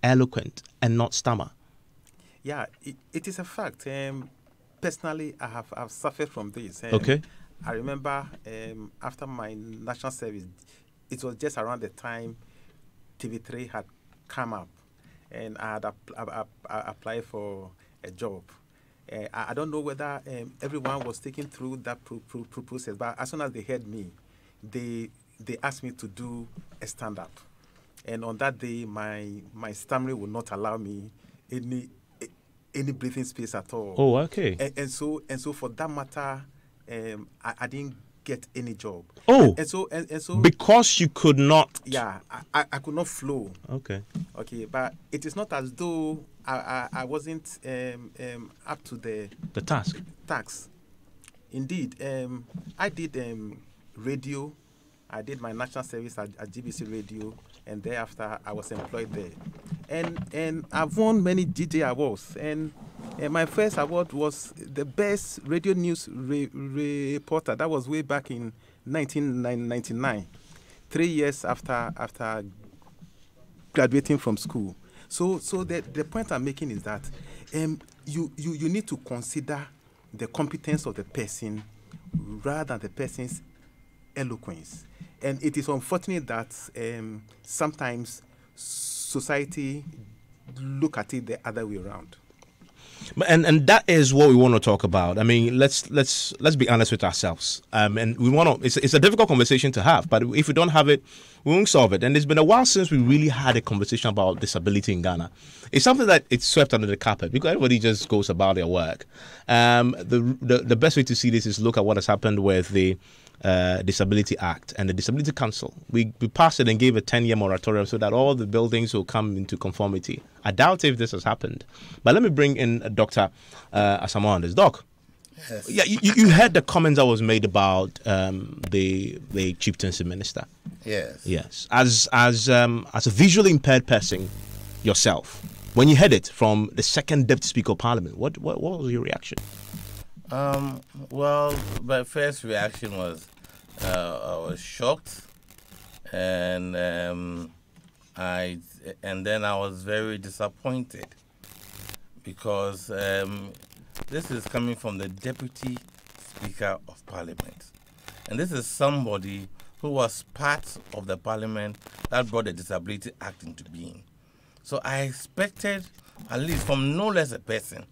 eloquent and not stammer? Yeah, it is a fact. Personally, I've suffered from this. Okay. I remember after my national service, it was just around the time TV3 had come up, and I had applied for a job. I don't know whether everyone was taken through that process, but as soon as they heard me, they asked me to do a stand-up. And on that day, my stamina would not allow me any breathing space at all. Oh, okay. And so for that matter, I didn't get any job. Oh, and so because you could not. Yeah, I could not flow. Okay. Okay, but it is not as though I wasn't up to the task. Indeed, I did radio. I did my national service at GBC Radio, and thereafter I was employed there. And I've won many DJ awards. And my first award was the best radio news reporter. That was way back in 1999, 3 years after graduating from school. So the point I'm making is that you need to consider the competence of the person rather than the person's eloquence. And it is unfortunate that sometimes society look at it the other way around. And that is what we want to talk about. I mean, let's be honest with ourselves. And we want to. It's a difficult conversation to have, but if we don't have it, we won't solve it. And it's been a while since we really had a conversation about disability in Ghana. It's something that it's swept under the carpet because everybody just goes about their work. The best way to see this is look at what has happened with the Disability Act and the Disability Council. We passed it and gave a 10-year moratorium so that all the buildings will come into conformity. I doubt if this has happened. But let me bring in Dr. Asamoah on this. Doc, yes. Yeah, you heard the comments that was made about the chieftaincy minister. Yes. Yes. As a visually impaired person yourself, when you heard it from the second Deputy Speaker of Parliament, what was your reaction? Well, my first reaction was I was shocked, and then I was very disappointed because this is coming from the Deputy Speaker of Parliament, and this is somebody who was part of the Parliament that brought the Disability Act into being. So I expected, at least from no less a person,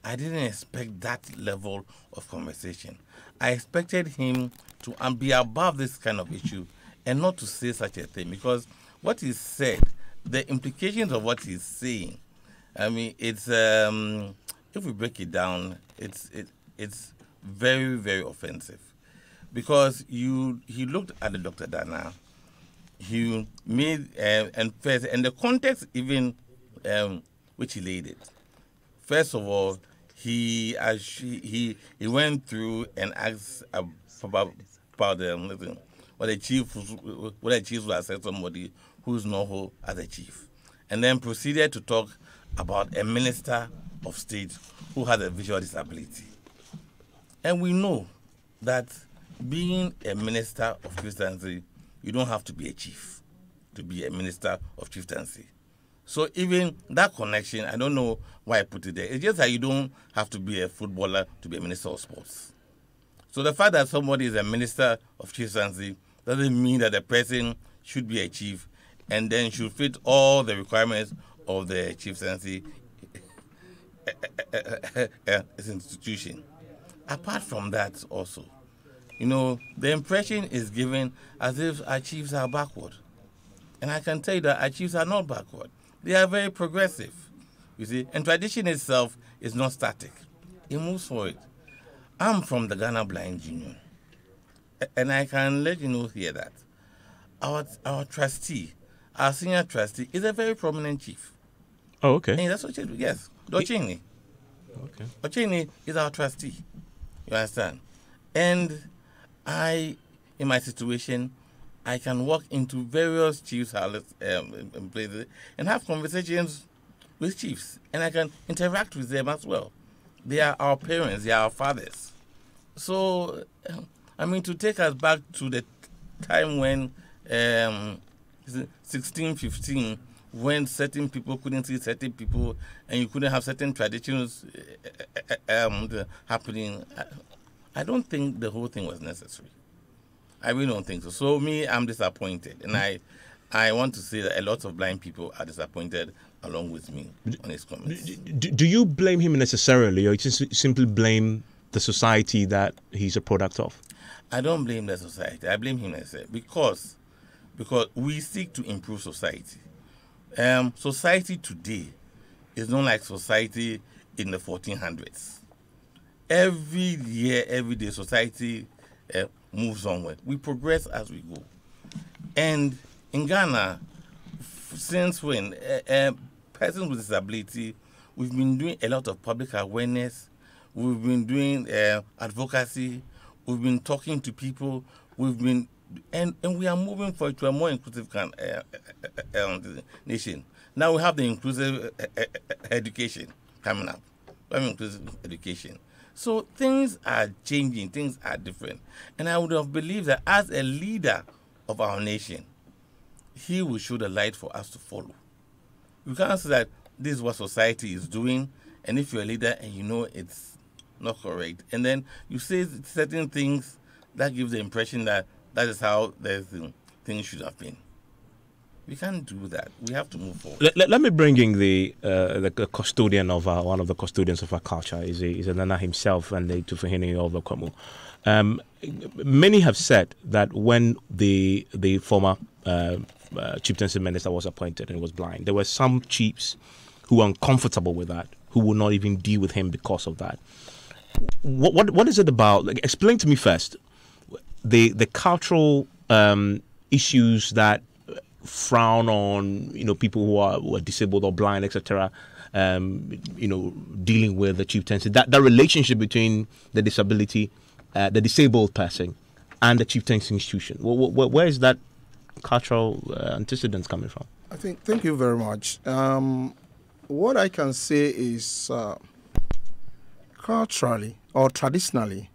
I didn't expect that level of conversation. I expected him to be above this kind of issue and not to say such a thing, because what he said, the implications of what he's saying, I mean, it's if we break it down, it's very, very offensive, because he looked at the Dr. Dana, he made and first, and the context even which he laid it. First of all, he went through and asked about what the chief would accept somebody who's not whole as a chief, and then proceeded to talk about a minister of state who has a visual disability. And we know that being a minister of chieftaincy, you don't have to be a chief to be a minister of chieftaincy. So even that connection, I don't know why I put it there. It's just that you don't have to be a footballer to be a minister of sports. So the fact that somebody is a minister of chieftaincy doesn't mean that the person should be a chief and then should fit all the requirements of the chieftaincy institution. Apart from that also, the impression is given as if our chiefs are backward. And I can tell you that our chiefs are not backward. They are very progressive, you see. And tradition itself is not static. It moves forward. I'm from the Ghana Blind Union. And I can let you know here that our trustee, our senior trustee, is a very prominent chief. Oh, okay. And that's what you do, yes. Dochini. Okay. Dochini is our trustee. You understand? And in my situation, I can walk into various chiefs' houses in places and have conversations with chiefs, and I can interact with them as well. They are our parents, they are our fathers. So, to take us back to the time when 1615, when certain people couldn't see certain people, and you couldn't have certain traditions happening. I don't think the whole thing was necessary. I really don't think so. So me, I'm disappointed, and I want to say that a lot of blind people are disappointed along with me on his comments. Do you blame him necessarily, or you just simply blame the society that he's a product of? I don't blame the society. I blame him necessarily because we seek to improve society. Society today is not like society in the 1400s. Every year, every day, society moves onward. We progress as we go. And in Ghana, since when persons with disability, we've been doing a lot of public awareness. We've been doing advocacy. We've been talking to people. We've been and we are moving forward to a more inclusive nation. Now we have the inclusive education coming up. Inclusive education. So things are changing. Things are different. And I would have believed that as a leader of our nation, he will show the light for us to follow. You can't say that this is what society is doing, and if you're a leader and you know it's not correct, and then you say certain things that gives the impression that that is how things should have been. We can't do that. We have to move forward. Let me bring in the custodian of one of the custodians of our culture. Is Nana himself and the Tufahini of the Komu. Many have said that when the former chieftaincy minister was appointed and was blind, there were some chiefs who were uncomfortable with that, who would not even deal with him because of that. What is it about? Like, explain to me first the cultural issues that frown on people who are disabled or blind, etc. Dealing with the chieftaincy, that relationship between the disability, the disabled person, and the chieftaincy institution. Where is that cultural antecedents coming from? Thank you very much. What I can say is culturally or traditionally,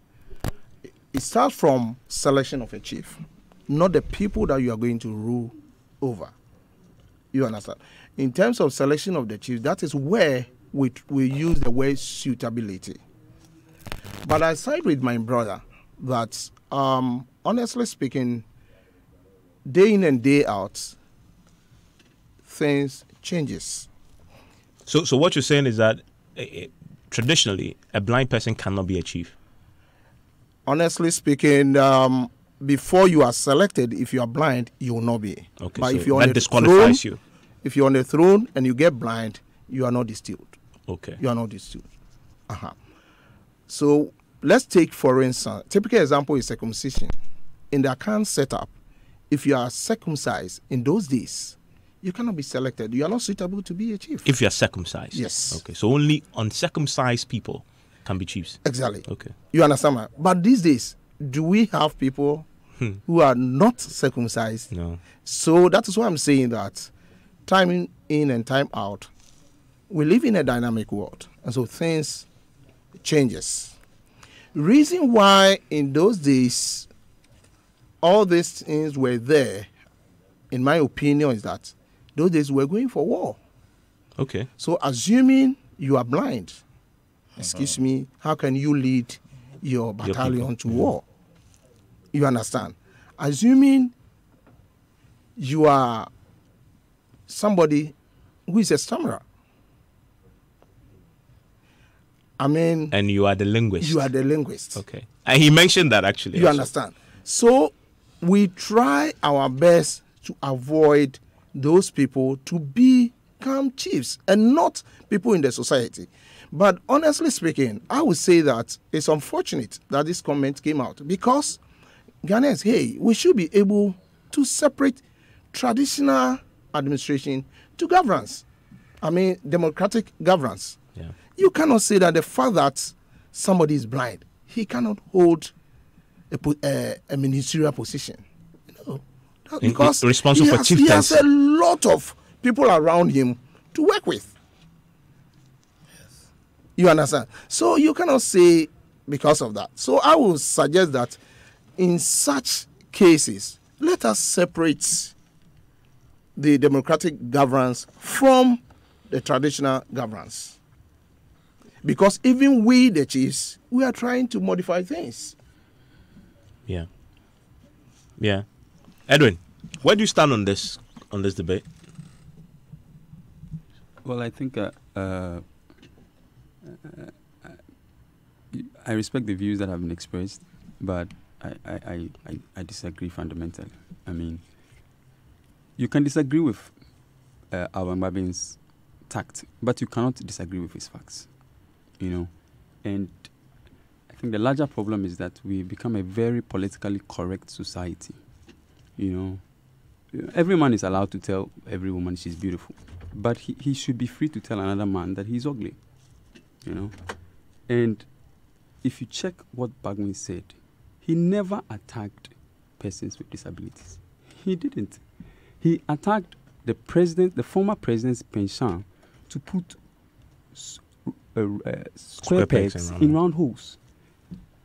it starts from selection of a chief, not the people that you are going to rule over. You understand? In terms of selection of the chief, that is where we use the word suitability. But I side with my brother that, honestly speaking, day in and day out, things changes. So what you're saying is that traditionally, a blind person cannot be a chief? Honestly speaking, before you are selected, if you are blind, you will not be. Okay, but so if you're that disqualifies you. If you're on the throne and you get blind, you are not distilled. Okay. You are not distilled. So let's take, for instance, typical example is circumcision. In the Akan setup, if you are circumcised in those days, you cannot be selected. You are not suitable to be a chief. If you are circumcised? Yes. Okay, so only uncircumcised people can be chiefs? Exactly. Okay. You understand me? But these days, do we have people who are not circumcised? No. So that is why I'm saying that time in and time out, we live in a dynamic world. And so things changes. Reason why in those days all these things were there, in my opinion, is that those days we're going for war. Okay. So assuming you are blind, excuse me, how can you lead your battalion to war? You understand? Assuming you are somebody who is a stammerer. And you are the linguist. You are the linguist. Okay. And he mentioned that actually. You understand? So we try our best to avoid those people to become chiefs and not people in the society. But honestly speaking, I would say that it's unfortunate that this comment came out because Ghanaians, hey, we should be able to separate traditional administration to governance. Democratic governance. Yeah. You cannot say that the fact that somebody is blind, he cannot hold a ministerial position. Because responsible for chieftains. He has a lot of people around him to work with. Yes. You understand? So you cannot say because of that. So I would suggest that in such cases, let us separate the democratic governance from the traditional governance. Because even we, the chiefs, we are trying to modify things. Yeah. Yeah. Edwin, where do you stand on this debate? Well, I think I respect the views that have been expressed, but I disagree fundamentally. I mean, you can disagree with Alban Babin's tact, but you cannot disagree with his facts, you know. And I think the larger problem is that we become a very politically correct society, you know. Every man is allowed to tell every woman she's beautiful, but he should be free to tell another man that he's ugly, you know. And if you check what Bagman said, he never attacked persons with disabilities. He didn't. He attacked the former president's penchant to put square pegs in round holes,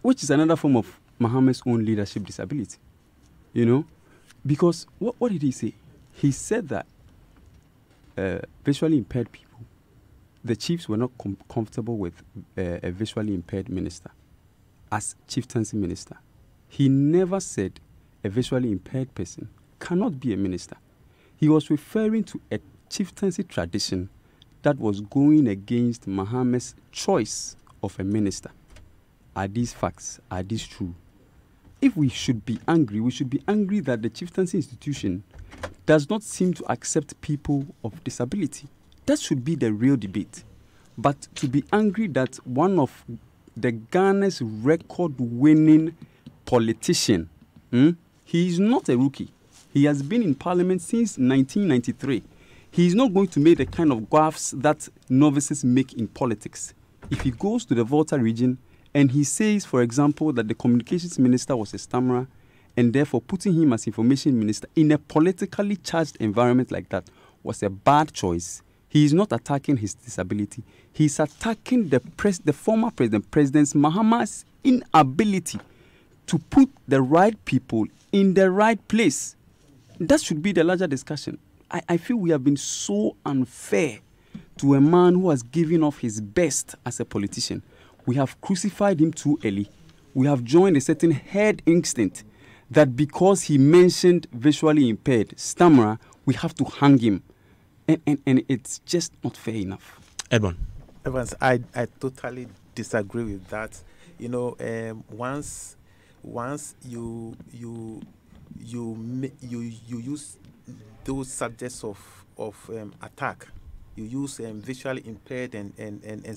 which is another form of Mohammed's own leadership disability, you know. Because what did he say? He said that visually impaired people, the chiefs were not comfortable with a visually impaired minister as chieftaincy minister. He never said a visually impaired person cannot be a minister. He was referring to a chieftaincy tradition that was going against Mohammed's choice of a minister. Are these facts? Are these true? If we should be angry, we should be angry that the chieftaincy institution does not seem to accept people of disability. That should be the real debate. But to be angry that one of the Ghana's record-winning politician, he is not a rookie. He has been in parliament since 1993. He is not going to make the kind of gaffes that novices make in politics. If he goes to the Volta region and he says, for example, that the communications minister was a stammerer, and therefore putting him as information minister in a politically charged environment like that was a bad choice, he is not attacking his disability. He's attacking the former President Mahamad's inability to put the right people in the right place. That should be the larger discussion. I feel we have been so unfair to a man who has given off his best as a politician. We have crucified him too early. We have joined a certain herd instinct that because he mentioned visually impaired, stammerer, we have to hang him. And it's just not fair enough. Edwin. Evans, I totally disagree with that. You know, once you use those subjects of attack, you use visually impaired and in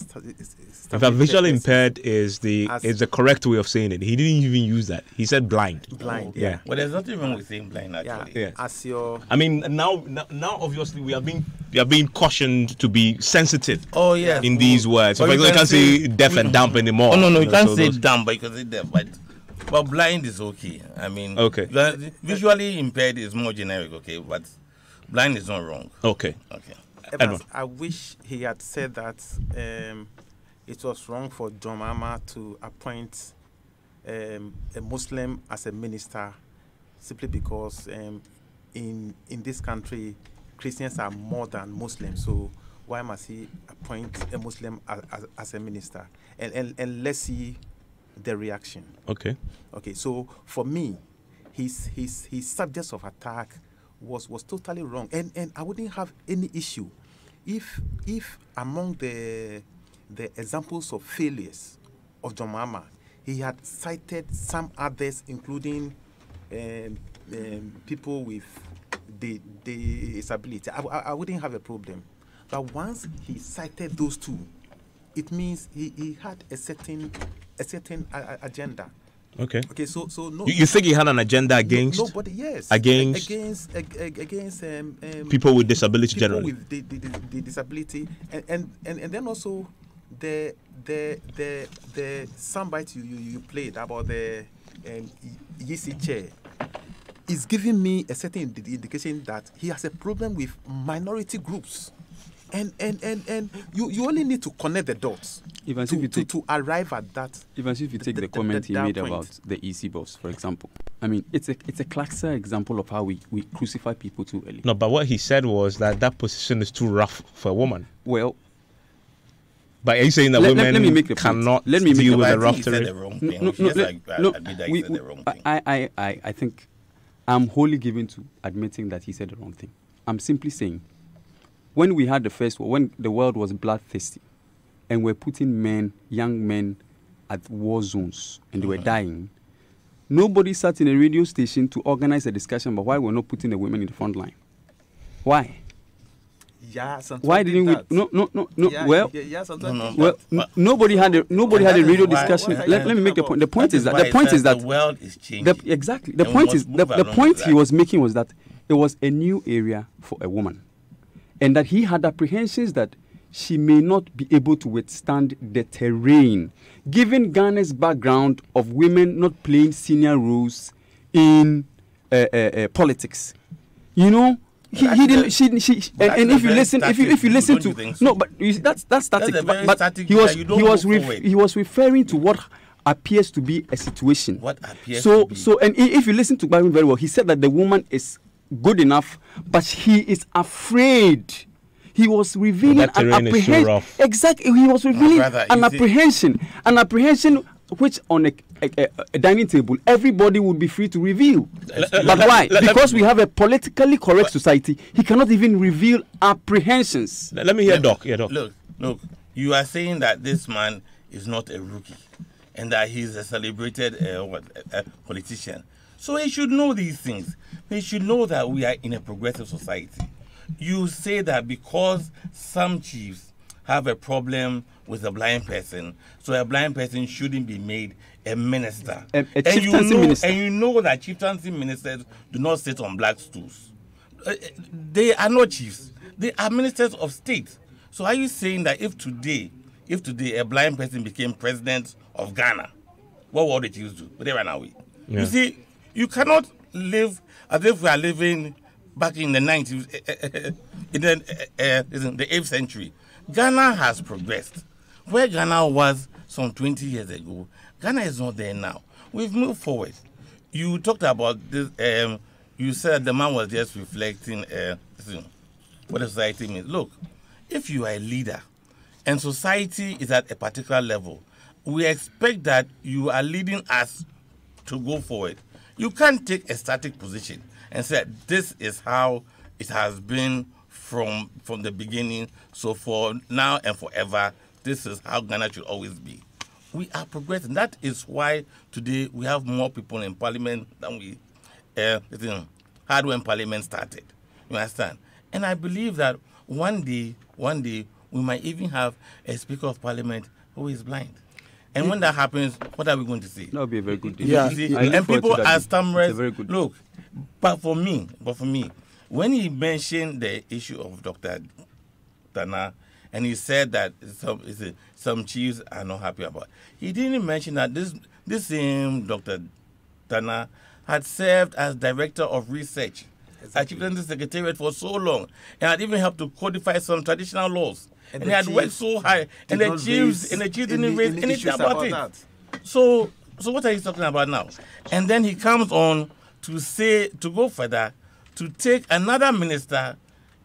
fact, visually impaired is the correct way of saying it. He didn't even use that. He said blind. Blind, yeah. Well, there's nothing wrong with saying blind, actually. Yeah. As your, I mean, now, obviously, we are being cautioned to be sensitive. Oh yeah. In these words, so for example, you can't say deaf and dumb anymore. Oh no, you can't say dumb, but you can say deaf. But blind is okay. I mean, okay. Visually impaired is more generic, okay, but blind is not wrong. Okay. Evans, I wish he had said that it was wrong for John Mahama to appoint a Muslim as a minister simply because in this country Christians are more than Muslims. So why must he appoint a Muslim as a minister? And let's see the reaction. Okay. So for me, his subjects of attack was totally wrong, and I wouldn't have any issue if among the examples of failures of John Mahama, he had cited some others, including people with the disability. I wouldn't have a problem. But once he cited those two, it means he had a certain agenda. Okay. So no. You think he had an agenda against? Nobody. Yes. Against people with disability people generally. With the disability, and then also the soundbite you played about the Yisi chair is giving me a certain indication that he has a problem with minority groups. And you only need to connect the dots. Even if you take, to arrive at that. even if you take the comment he made about the EC boss, for example, I mean, it's a classic example of how we crucify people too early. No, but what he said was that position is too rough for a woman. Well, but are you saying that women let me make a cannot point. Let me deal with But I the think rough he said the terrain? wrong thing. No, Yes, no, I admit that he said the wrong thing. I think I'm wholly given to admitting that he said the wrong thing. I'm simply saying, when we had the first war, when the world was bloodthirsty, and we're putting young men at war zones, and they were dying, nobody sat in a radio station to organize a discussion about why we're not putting the women in the front line. Why? Yeah, Why didn't we? No. Yeah, Well, yeah, nobody had a radio why- discussion. why- Let me make the point. The point is that the world is changing. exactly the And we point must is move the along point with he that. was making was that it was a new area for a woman, and that he had apprehensions that she may not be able to withstand the terrain, given Ghana's background of women not playing senior roles in politics. You know. He didn't. And if you listen, if you listen to no, but that's static. But static he was that you don't move forward. he was referring to what appears to be a situation. What appears to be. And if you listen to Byron very well, he said that the woman is good enough, but he is afraid. He was revealing That an terrain is so apprehension. rough. Exactly, he was revealing brother, an you see- apprehension which on a dining table everybody would be free to reveal. But why? Because we have a politically correct society. He cannot even reveal apprehensions. Let me hear Doc. Yeah, Doc. Look, you are saying that this man is not a rookie and that he's a celebrated politician. So he should know these things. He should know that we are in a progressive society. You say that because some chiefs have a problem with a blind person, so a blind person shouldn't be made a minister. A chieftaincy minister. And you know that chieftaincy ministers do not sit on black stools. They are not chiefs. They are ministers of state. So are you saying that if today a blind person became president of Ghana, what would the chiefs do? Would they run away? Yeah. You see, you cannot live as if we are living back in the 90s, in the 8th century. Ghana has progressed. Where Ghana was some 20 years ago, Ghana is not there now. We've moved forward. You talked about this. You said the man was just reflecting what the society means. Look, if you are a leader and society is at a particular level, we expect that you are leading us to go forward. You can't take a static position and say this is how it has been from the beginning. So for now and forever, this is how Ghana should always be. We are progressing. That is why today we have more people in parliament than we had when parliament started. You understand? And I believe that one day we might even have a speaker of parliament who is blind. And when that happens, what are we going to see? That would be a very good day. Yeah. And people are stammerers. Very good. Look, but for me, when he mentioned the issue of Dr. Dana, and he said that some chiefs are not happy about it, he didn't mention that this same Dr. Dana had served as director of research at Chieftaincy Secretariat for so long, and had even helped to codify some traditional laws. And he had worked so hard, and the chiefs didn't raise anything about it. So what are you talking about now? And then he comes on to go further, to take another minister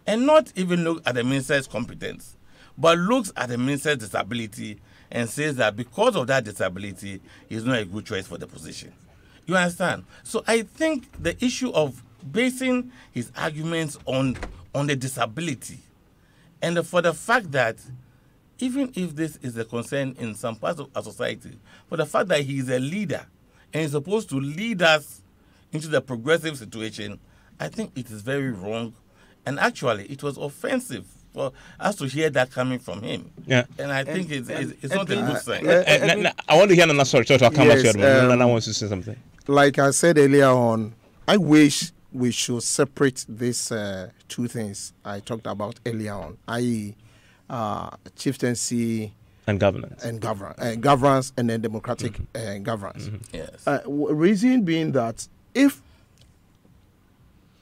and not even look at the minister's competence, but looks at the minister's disability and says that because of that disability, he's not a good choice for the position. You understand? So I think the issue of basing his arguments on the disability, and for the fact that even if this is a concern in some parts of our society, for the fact that he is a leader and is supposed to lead us into the progressive situation, I think it is very wrong. And actually, it was offensive for us to hear that coming from him. Yeah. And I think it's not a good sign. I want to hear Nana. Sorry, I'll come back to you. Nana wants to say something. Like I said earlier on, I wish we should separate these two things I talked about earlier on, i.e., chieftaincy and governance, governance, and then democratic governance. Yes. Reason being that if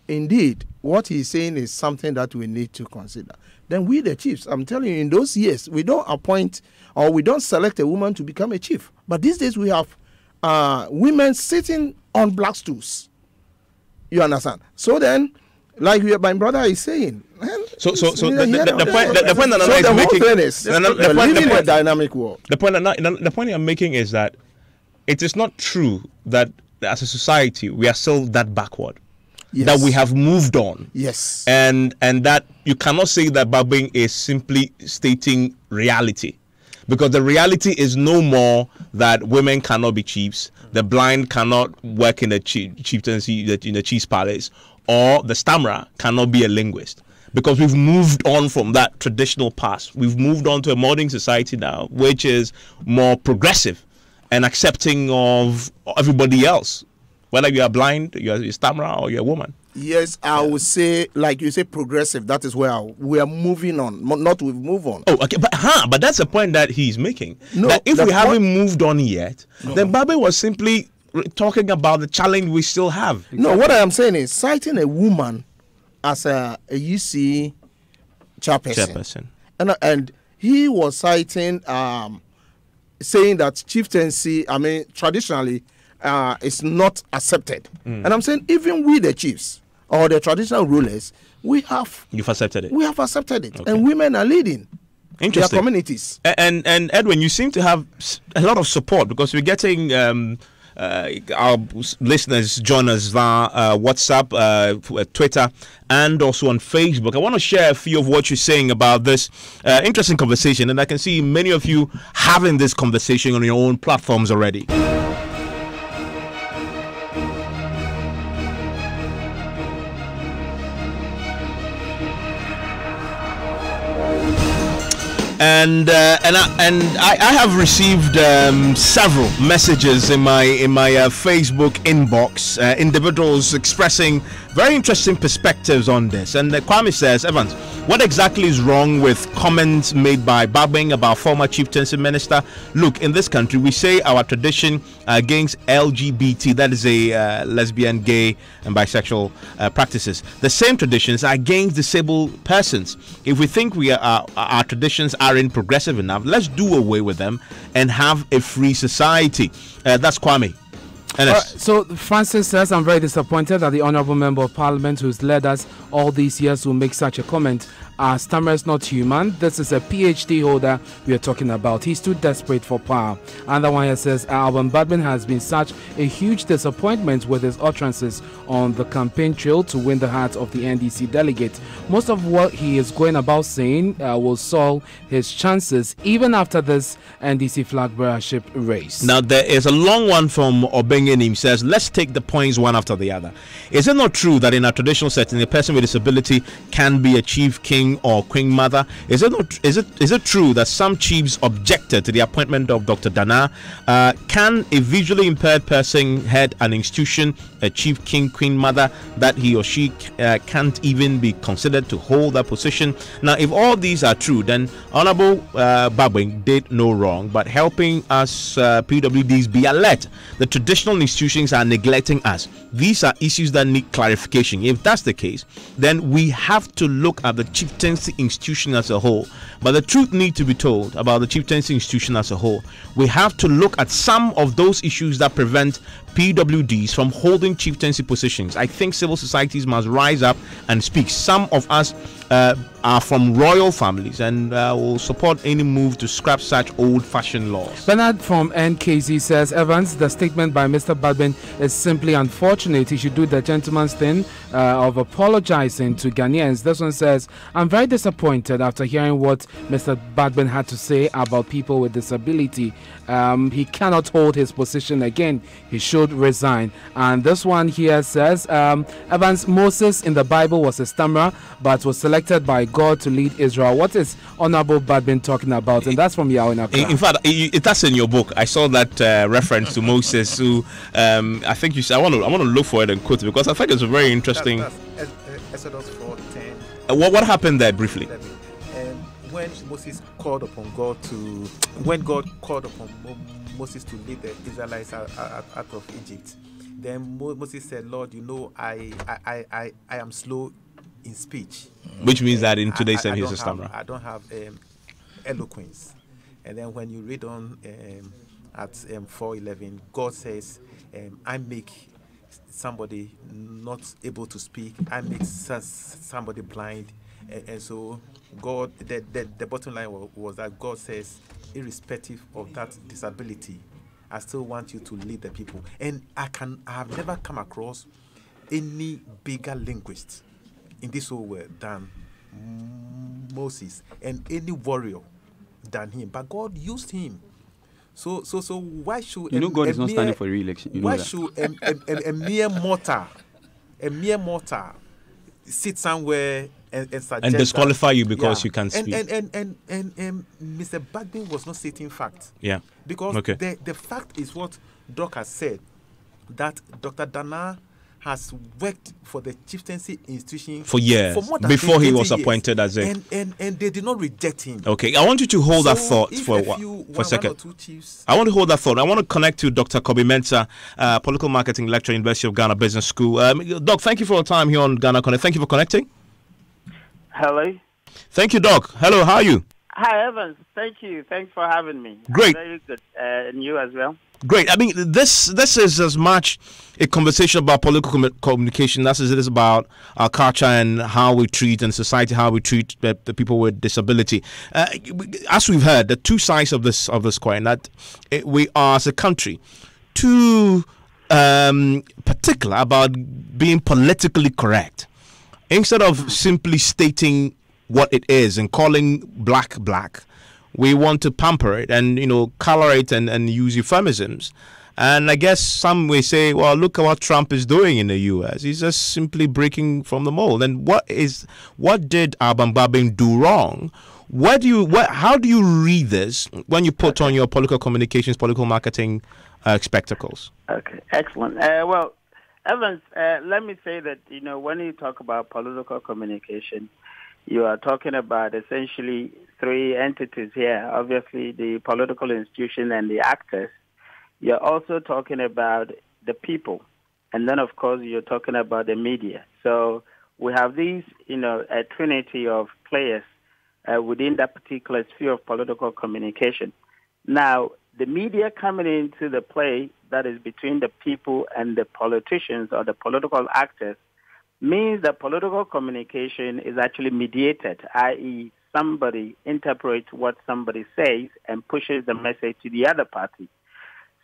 indeed what he's saying is something that we need to consider. Then we, the chiefs, I'm telling you, in those years, we don't appoint or we don't select a woman to become a chief. But these days we have women sitting on black stools. You understand? So then, like my brother is saying, the point that Nana is making is living in a dynamic world. The point I'm making is that it is not true that as a society we are still that backward. Yes. That we have moved on. Yes. And that you cannot say that barbering is simply stating reality. Because the reality is no more that women cannot be chiefs, the blind cannot work in the chieftaincy, in the chief's palace, or the stammerer cannot be a linguist. Because we've moved on from that traditional past. We've moved on to a modern society now, which is more progressive and accepting of everybody else. Whether you are blind, you're a stammerer, or you're a woman. Yes, I would say, like you say, progressive. That is where we are moving on, not we've moved on. Oh, okay, but that's the point that he's making. No, that if we haven't moved on yet, then Babe was simply talking about the challenge we still have. Exactly. No, what I am saying is citing a woman as a UC chairperson. And he was citing, saying that chieftaincy, traditionally, is not accepted. And I'm saying even we, the chiefs or the traditional rulers, you've accepted it. We have accepted it, okay. And women are leading their communities. And Edwin, you seem to have a lot of support because we're getting our listeners join us via WhatsApp, Twitter, and also on Facebook. I want to share a few of what you're saying about this interesting conversation, and I can see many of you having this conversation on your own platforms already. And I have received several messages in my Facebook inbox, individuals expressing very interesting perspectives on this. And Kwame says, Evans, what exactly is wrong with comments made by Babing about former chieftaincy minister? Look, in this country, we say our tradition against LGBT, that is a lesbian, gay, and bisexual practices. The same traditions are against disabled persons. If we think our traditions aren't progressive enough, let's do away with them and have a free society. That's Kwame. So Francis says, I'm very disappointed that the Honourable Member of Parliament who's led us all these years will make such a comment. Stammer is not human. This is a PhD holder we are talking about. He's too desperate for power. Another one here says, Alban Badman has been such a huge disappointment with his utterances on the campaign trail to win the hearts of the NDC delegate. Most of what he is going about saying will solve his chances even after this NDC flag bearership race. Now, there is a long one from Obengenim says, let's take the points one after the other. Is it not true that in a traditional setting, a person with disability can be a chief, king, or queen mother? Is it true that some chiefs objected to the appointment of Dr. Dana? Can a visually impaired person head an institution, a chief, king, queen mother, that he or she can't even be considered to hold that position? Now, if all these are true, then Honorable Babing did no wrong, but helping us PWDs be alert. The traditional institutions are neglecting us. These are issues that need clarification. If that's the case, then we have to look at the chieftaincy institution as a whole. But the truth needs to be told about the chieftaincy institution as a whole. We have to look at some of those issues that prevent PWDs from holding chieftaincy positions. I think civil societies must rise up and speak. Some of us are from royal families and will support any move to scrap such old-fashioned laws. Bernard from NKZ says, Evans, the statement by Mr. Badman is simply unfortunate. He should do the gentleman's thing of apologizing to Ghanaians. This one says, I'm very disappointed after hearing what Mr. Badman had to say about people with disability. He cannot hold his position again. He should resign. And this one here says, Evans, Moses in the Bible was a stammerer but was selected by God to lead Israel. What is Honorable Badman talking about? And that's from Yawin. In fact, that's in your book. I saw that reference to Moses, who I think you said, I want to look for it and quote it because I think it's a very interesting. That's Exodus 4:10. What happened there briefly? When God called upon Moses to lead the Israelites out of Egypt, then Moses said, Lord, you know, I am slow in speech. Which means that in today's time, he's a stammerer. I don't have eloquence. And then when you read on at 4:11, God says, I make somebody not able to speak. I make somebody blind. And so God, the bottom line was that God says, irrespective of that disability, I still want you to lead the people. And I have never come across any bigger linguist in this whole world than Moses, and any warrior than him. But God used him. So why should God is not standing for re-election? Why should a mere mortal sit somewhere and suggest and disqualify that, you because you can't speak? And Mr. Bagby was not stating fact. Yeah. Because the fact is what Doc has said, that Dr. Dana has worked for the chieftaincy institution for years, for more than before he was 20 appointed as a... And they did not reject him. Okay, I want you to hold that thought for a second. I want to hold that thought. I want to connect to Dr. Kobe Mensah, political marketing lecturer, University of Ghana Business School. Doc, thank you for your time here on GhanaConnect. Thank you for connecting. Hello. Thank you, Doc. Hello, how are you? Hi, Evans. Thank you. Thanks for having me. Great. Very good. And you as well. Great. I mean, this is as much a conversation about political communication as it is about our culture and how we treat, and society, how we treat the people with disability. As we've heard, the two sides of this coin, that we are as a country too particular about being politically correct, instead of simply stating what it is and calling black. We want to pamper it and, color it and use euphemisms. And I guess some may say, well, look at what Trump is doing in the U.S. He's just simply breaking from the mold. And what did Alban Babin do wrong? How do you read this when you put on your political communications, political marketing spectacles? Okay, excellent. Well, Evans, let me say that, when you talk about political communication, you are talking about essentially three entities here. Obviously, the political institution and the actors. You're also talking about the people. And then, of course, you're talking about the media. So we have these, a trinity of players within that particular sphere of political communication. Now, the media coming into the play that is between the people and the politicians or the political actors means that political communication is actually mediated, i.e., somebody interprets what somebody says and pushes the message to the other party.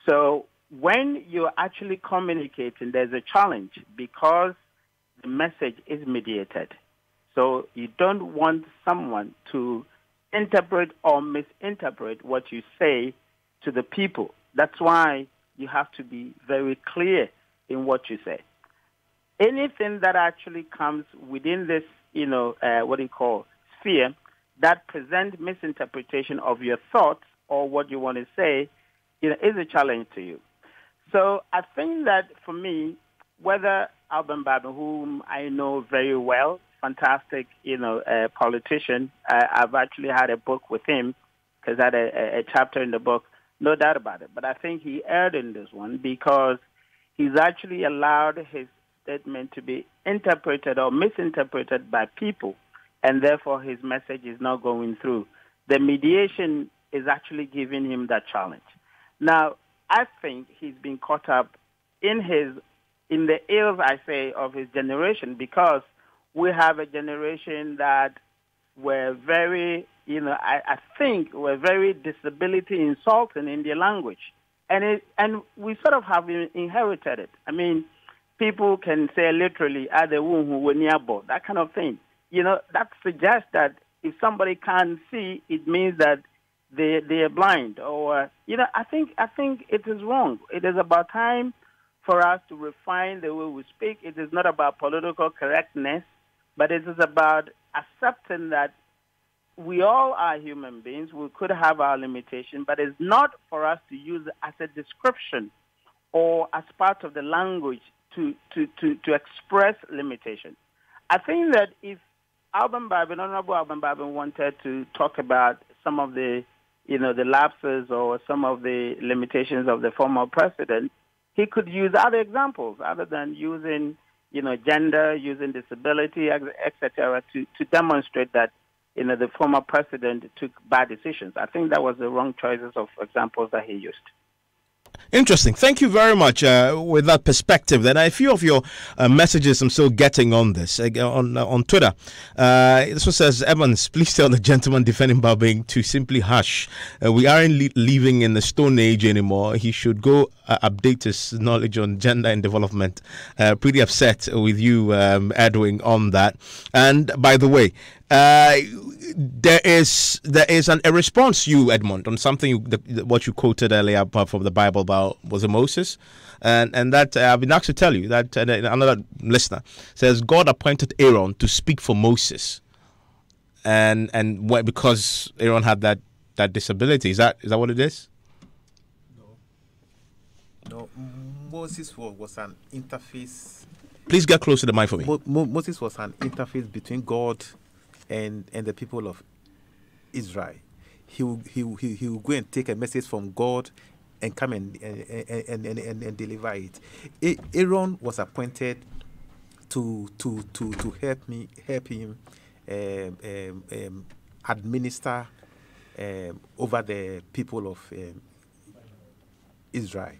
So when you're actually communicating, there's a challenge because the message is mediated. So you don't want someone to interpret or misinterpret what you say to the people. That's why you have to be very clear in what you say. Anything that actually comes within this, sphere that presents misinterpretation of your thoughts or what you want to say, is a challenge to you. So I think that for me, whether Alban Babin, whom I know very well, fantastic, politician, I've actually had a book with him because I had a chapter in the book, no doubt about it. But I think he erred in this one because he's actually allowed his statement to be interpreted or misinterpreted by people, and therefore his message is not going through. The mediation is actually giving him that challenge. Now, I think he's been caught up in the ills, I say, of his generation, because we have a generation that were very, I think were very disability insulting in their language. And we sort of have inherited it. I mean, people can say literally, that kind of thing. That suggests that if somebody can't see, it means that they are blind. Or, I think it is wrong. It is about time for us to refine the way we speak. It is not about political correctness, but it is about accepting that we all are human beings. We could have our limitations, but it's not for us to use it as a description or as part of the language to express limitation. I think that if Honorable Alban Babin wanted to talk about some of the, the lapses or some of the limitations of the former president, he could use other examples other than using, gender, using disability, etc., to demonstrate that, the former president took bad decisions. I think that was the wrong choices of examples that he used. Interesting. Thank you very much with that perspective. Then a few of your messages I'm still getting on this on Twitter. This one says, Evans, please tell the gentleman defending Babing to simply hush. We aren't living in the Stone Age anymore. He should go update his knowledge on gender and development. Pretty upset with you, Edwin, on that. And by the way, there is a response, you Edmund, on something what you quoted earlier from the Bible about was it Moses, and that I've been asked to tell you that another listener says God appointed Aaron to speak for Moses, and because Aaron had that disability. Is that what it is? No, Moses was an interface. Please get close to the mic for me. Moses was an interface between God and the people of Israel. He will go and take a message from God and come and deliver it. Aaron was appointed to help him administer over the people of Israel.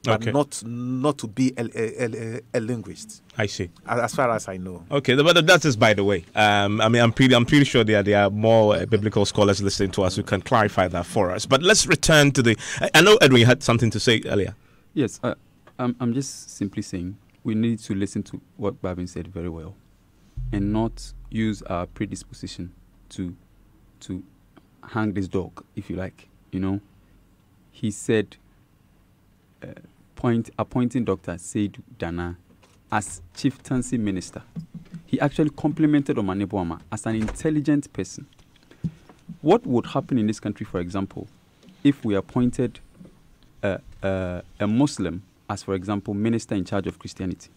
But not to be a linguist. I see. As far as I know. Okay, but that is by the way. I'm pretty sure there are more biblical scholars listening to us who can clarify that for us. But let's return to the. I know Edwin, you had something to say earlier. Yes, I'm just simply saying we need to listen to what Babin said very well, and not use our predisposition to hang this dog, if you like. He said. Appointing Dr. Seydou Dana as chieftaincy minister. He actually complimented Omane Boamah as an intelligent person. What would happen in this country, for example, if we appointed a Muslim as, for example, minister in charge of Christianity?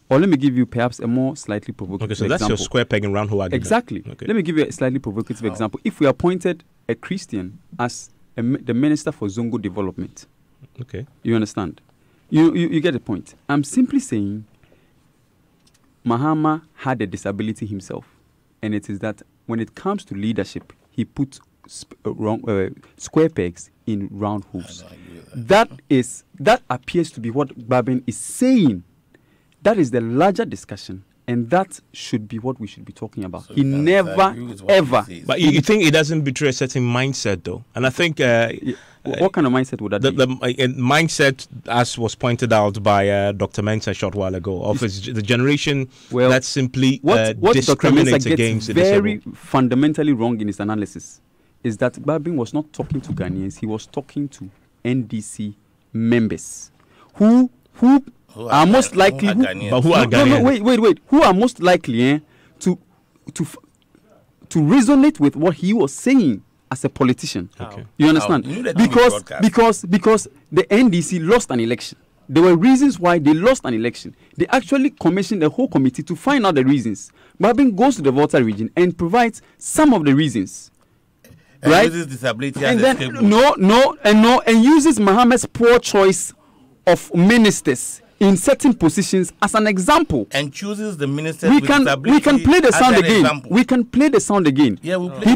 Or let me give you perhaps a more slightly provocative example. Okay, so that's your square peg and round hole argument. Exactly. Okay. Let me give you a slightly provocative example. If we appointed a Christian as the minister for Zongo development, okay, you understand? You get the point. I'm simply saying Mahama had a disability himself, and it is that when it comes to leadership, he put square pegs in round holes. That appears to be what Babin is saying. That is the larger discussion, and that should be what we should be talking about. So he never, ever. But you think it doesn't betray a certain mindset, though? And I think... what kind of mindset would that be? The mindset, as was pointed out by Dr. Mensah a short while ago, of the generation that simply discriminates against the disabled. Very fundamentally wrong in his analysis is that Babin was not talking to Ghanaians, he was talking to NDC members who are most likely... Who are Ghanaians? Wait. Who are most likely to resonate with what he was saying as a politician. Okay. You understand? Because the NDC lost an election. There were reasons why they lost an election. They actually commissioned a whole committee to find out the reasons. Babin goes to the Volta region and provides some of the reasons. And right? uses disability and as then and uses Mohammed's poor choice of ministers in certain positions as an example. And chooses the ministers we with can play the sound again. Example. We can play the sound again. Yeah, we'll play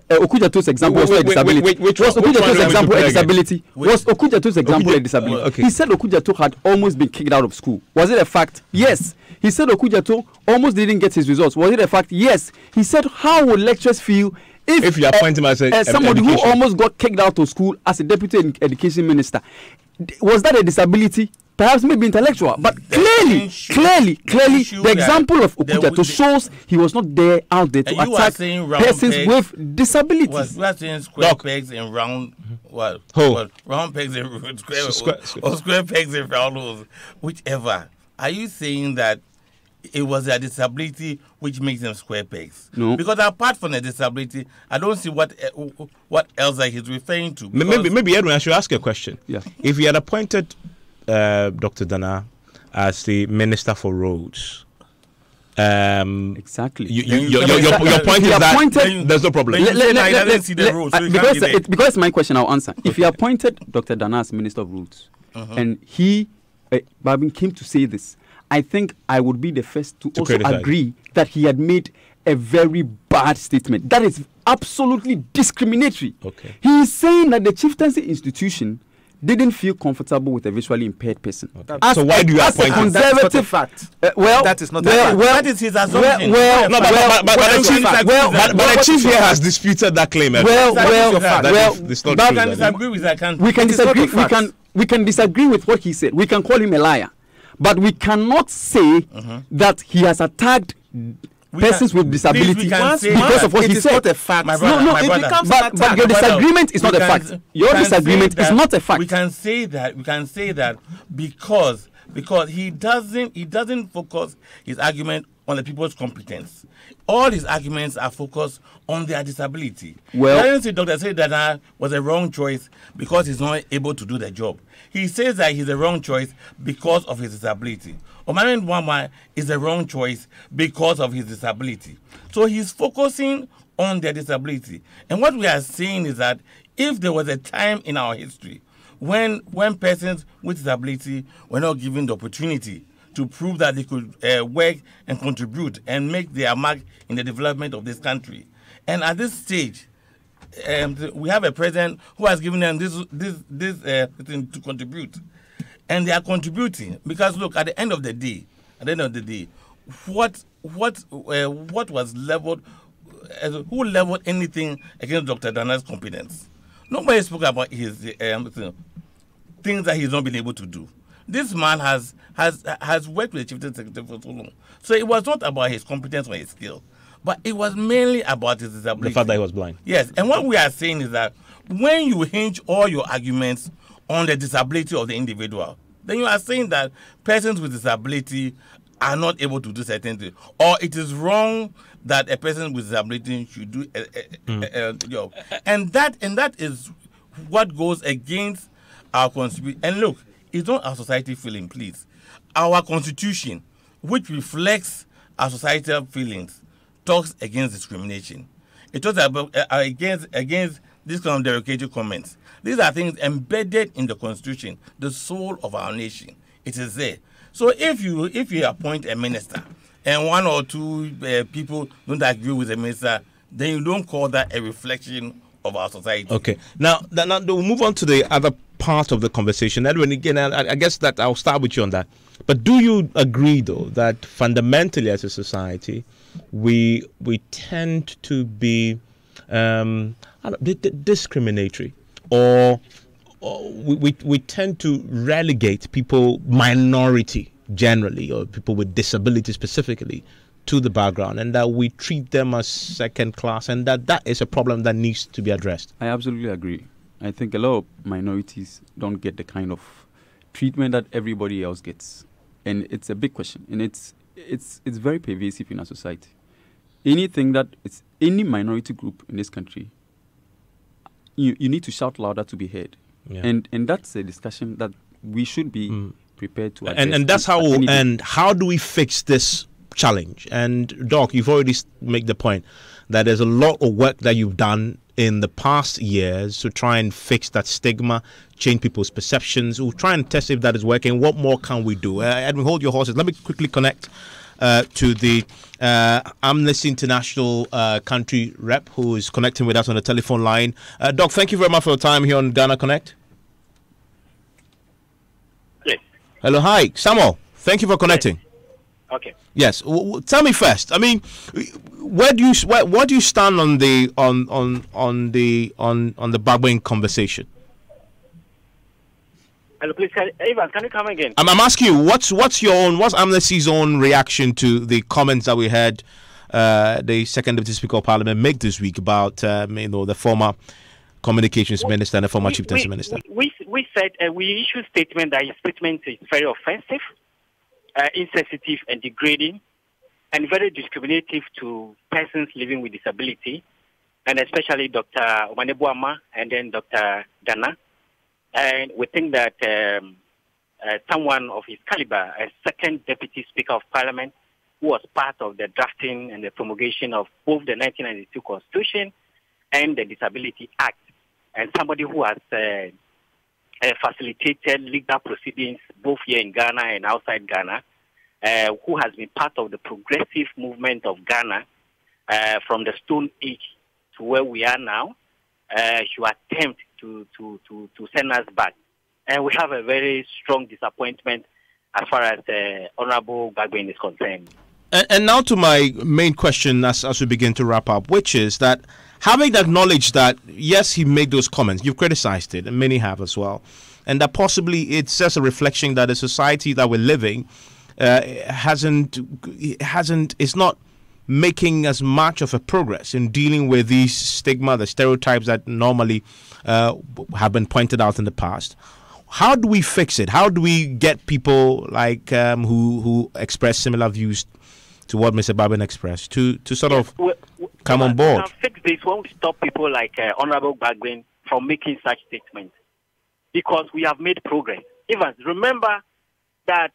Okudjato's example was a disability. Was Okudjato's example a disability? Was Okudjato's example a disability? Okay. He said Okudjato had almost been kicked out of school. Was it a fact? Yes. He said Okudjato almost didn't get his results. Was it a fact? Yes. He said, how would lecturers feel if you appoint him as somebody who almost got kicked out of school as a deputy education minister? Was that a disability? Perhaps maybe intellectual, but clearly, the example of Okudjato shows he was not there out there to attack persons with disabilities. We are saying square pegs and round, round pegs and square pegs and round holes, whichever. Are you saying that it was a disability which makes them square pegs? No. Because apart from the disability, I don't see what else that he's referring to. Maybe Edwin, I should ask you a question. Yeah. If you had appointed Dr. Dana as the Minister for Roads, exactly. Your point is that there's no problem. Because my question, I'll answer. If you appointed Dr. Dana as Minister of Roads, and he Barbin came to say this, I think I would be the first to also criticize. agree that he had made a very bad statement. That is absolutely discriminatory. Okay. He is saying that the chieftaincy institution didn't feel comfortable with a visually impaired person. Okay. So why do you appoint him? That's not a fact. That is not a fact. That is his assumption. But the chief here has disputed that claim. We can disagree with what he said. We can call him a liar, but we cannot say that he has attacked persons with disability because of what he said. Not a fact. But your disagreement is not a fact. Your disagreement is not a fact. We can say that because he doesn't focus his argument on the people's competence. All his arguments are focused on their disability. Well, he doesn't say Dr. Sedana was a wrong choice because he's not able to do the job. He says that he's a wrong choice because of his disability. Omari Nwama is a wrong choice because of his disability. So he's focusing on their disability. And what we are saying is that if there was a time in our history when persons with disability were not given the opportunity to prove that they could work and contribute and make their mark in the development of this country. And at this stage, we have a president who has given them this thing to contribute. And they are contributing because, look, at the end of the day, what was leveled, who leveled anything against Dr. Dana's competence? Nobody spoke about his things that he's not been able to do. This man has worked with the chief executive for so long. So it was not about his competence or his skill, but it was mainly about his disability. The fact that he was blind. Yes, and what we are saying is that when you hinge all your arguments on the disability of the individual, then you are saying that persons with disability are not able to do certain things, or it is wrong that a person with disability should do a job, and that is what goes against our constitution. And look, it's not our society feeling, please. Our constitution, which reflects our societal feelings, talks against discrimination. It talks about against this kind of derogatory comments. These are things embedded in the constitution, the soul of our nation. It is there. So if you appoint a minister and one or two people don't agree with the minister, then you don't call that a reflection of our society. Okay. Now we'll move on to the other part of the conversation. Edwin, again, I guess that I'll start with you on that. But do you agree, though, that fundamentally as a society, we tend to be discriminatory, or we tend to relegate people, minority generally, or people with disability specifically, to the background, and that we treat them as second class, and that is a problem that needs to be addressed? I absolutely agree. I think a lot of minorities don't get the kind of treatment that everybody else gets, and it's a big question, and it's very pervasive in our society. Anything that it's any minority group in this country, you need to shout louder to be heard. Yeah. And that's a discussion that we should be prepared to address. And that's how we'll end. How do we fix this challenge? And Doc, you've already made the point that there's a lot of work that you've done in the past years to try and fix that stigma, change people's perceptions. We'll try and test if that is working. What more can we do? Edwin, hold your horses. Let me quickly connect to the Amnesty International country rep who is connecting with us on the telephone line. Doc, thank you very much for your time here on GhanaConnect. Yes. Hello, hi, Samuel. Thank you for connecting. Yes. Okay. Yes. Tell me first. I mean, where do you stand on the Barbin conversation? Hello, please, Ivan, can you come again? I'm asking you, what's Amnesty's own reaction to the comments that we heard the second Deputy Speaker of Parliament make this week about the former Communications Minister and the former Chieftaincy Minister? We said we issued a statement that his statement is very offensive, insensitive and degrading, and very discriminative to persons living with disability, and especially Dr. Omanebuama and then Dr. Dana. And we think that someone of his caliber, a second Deputy Speaker of Parliament, who was part of the drafting and the promulgation of both the 1992 Constitution and the Disability Act, and somebody who has facilitated legal proceedings both here in Ghana and outside Ghana, who has been part of the progressive movement of Ghana from the Stone Age to where we are now, should attempt to send us back. And we have a very strong disappointment as far as Honorable Bagben is concerned. And now to my main question as we begin to wrap up, which is that having acknowledged that, yes, he made those comments, you've criticized it, and many have as well, and that possibly it's just a reflection that the society that we're living is not making as much of a progress in dealing with these stigma, the stereotypes that normally have been pointed out in the past. How do we fix it? How do we get people like who express similar views to what Mr. Bagben expressed to sort of come on board? We can fix this when we stop people like Honorable Bagben from making such statements, because we have made progress. Evans, remember that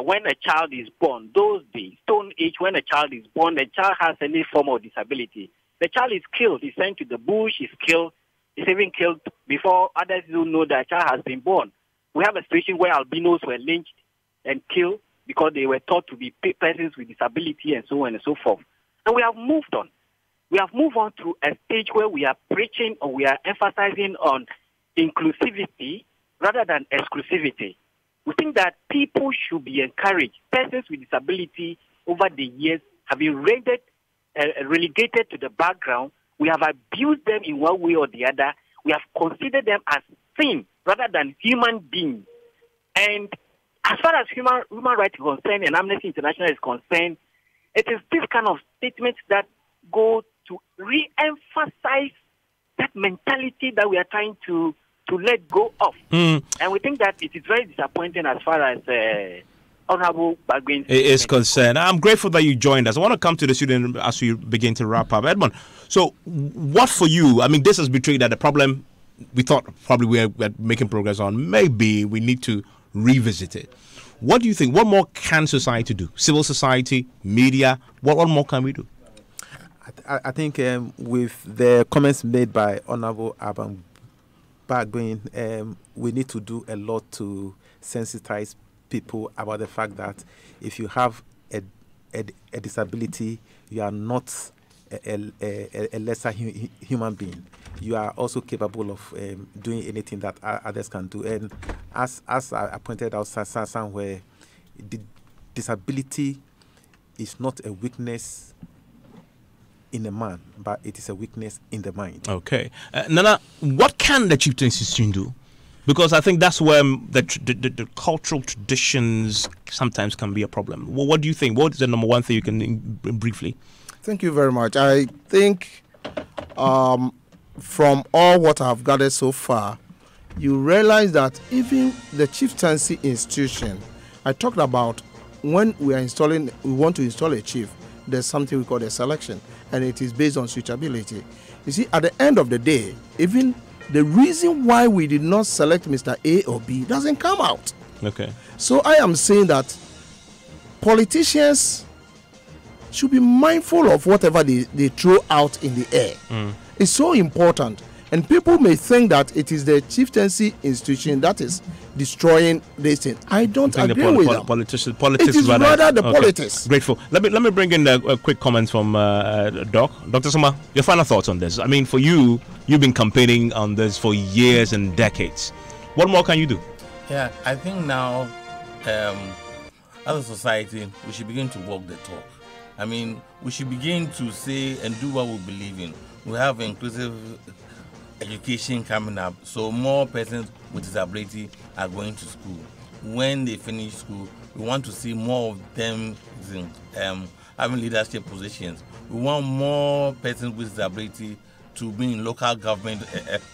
when a child is born, those days, Stone Age, when a child is born, the child has any form of disability. The child is killed. He's sent to the bush. He's killed. He's even killed before others don't know that a child has been born. We have a situation where albinos were lynched and killed because they were thought to be persons with disability and so on and so forth. And we have moved on. We have moved on to a stage where we are preaching or we are emphasizing on inclusivity rather than exclusivity. We think that people should be encouraged. Persons with disability over the years have been relegated to the background. We have abused them in one way or the other. We have considered them as things rather than human beings. And as far as human rights is concerned and Amnesty International is concerned, it is this kind of statements that go to re-emphasize that mentality that we are trying to let go of. And we think that it is very disappointing as far as Honorable Bagben is concerned. I'm grateful that you joined us. I want to come to the student as we begin to wrap up. Edmund, so what for you? I mean, this has betrayed that the problem we thought probably we're making progress on, maybe we need to revisit it. What do you think? What more can society do? Civil society, media, what more can we do? I think with the comments made by Honorable Bagben, we need to do a lot to sensitize people about the fact that if you have a disability, you are not a lesser human being. You are also capable of doing anything that others can do. And as I pointed out somewhere, disability is not a weakness in a man, but it is a weakness in the mind. Okay. Nana, what can the chieftaincy institution do? Because I think that's where the cultural traditions sometimes can be a problem. Well, what do you think? What is the number one thing you can briefly? Thank you very much. I think from all what I've gathered so far, you realize that even the chieftaincy institution, I talked about when we want to install a chief, there's something we call a selection, and it is based on suitability. You see, at the end of the day, even the reason why we did not select Mr. A or B doesn't come out. Okay. So I am saying that politicians should be mindful of whatever they throw out in the air. It's so important. And people may think that it is the chieftaincy institution that is destroying this thing. I don't agree with them. Politics it is rather the politics. Grateful. Let me bring in a quick comment from Dr. Suma. Your final thoughts on this. I mean, for you, you've been campaigning on this for years and decades. What more can you do? Yeah, I think now, as a society, we should begin to walk the talk. I mean, we should begin to say and do what we believe in. We have inclusive education coming up, so more persons with disability are going to school. When they finish school, we want to see more of them having leadership positions. We want more persons with disability to be in local government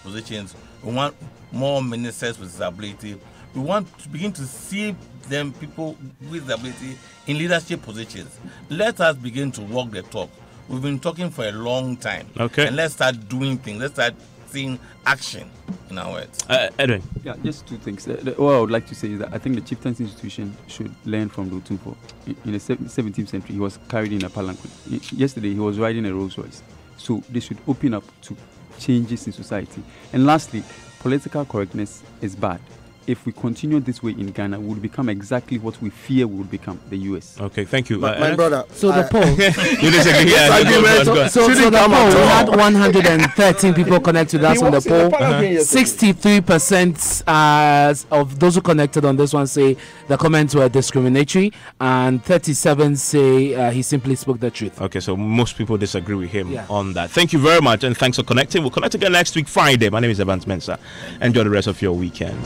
positions. We want more ministers with disability. We want to begin to see them, people with disability, in leadership positions. Let us begin to walk the talk. We've been talking for a long time. Okay. And let's start doing things. Let's start seeing action in our words. Edwin. Yeah, just two things. What I would like to say is that I think the chieftaincy institution should learn from Lutumfo. In the 17th century, he was carried in a palanquin. Yesterday, he was riding a Rolls Royce. So they should open up to changes in society. And lastly, political correctness is bad. If we continue this way in Ghana, we will become exactly what we fear we will become, the US. Okay, thank you. My brother. So the poll. You disagree? Yeah, So the poll, we had 113 people connect with us on the poll. 63% of those who connected on this one say the comments were discriminatory, and 37 say he simply spoke the truth. Okay, so most people disagree with him on that. Thank you very much, and thanks for connecting. We'll connect again next week, Friday. My name is Evans Mensah. Enjoy the rest of your weekend.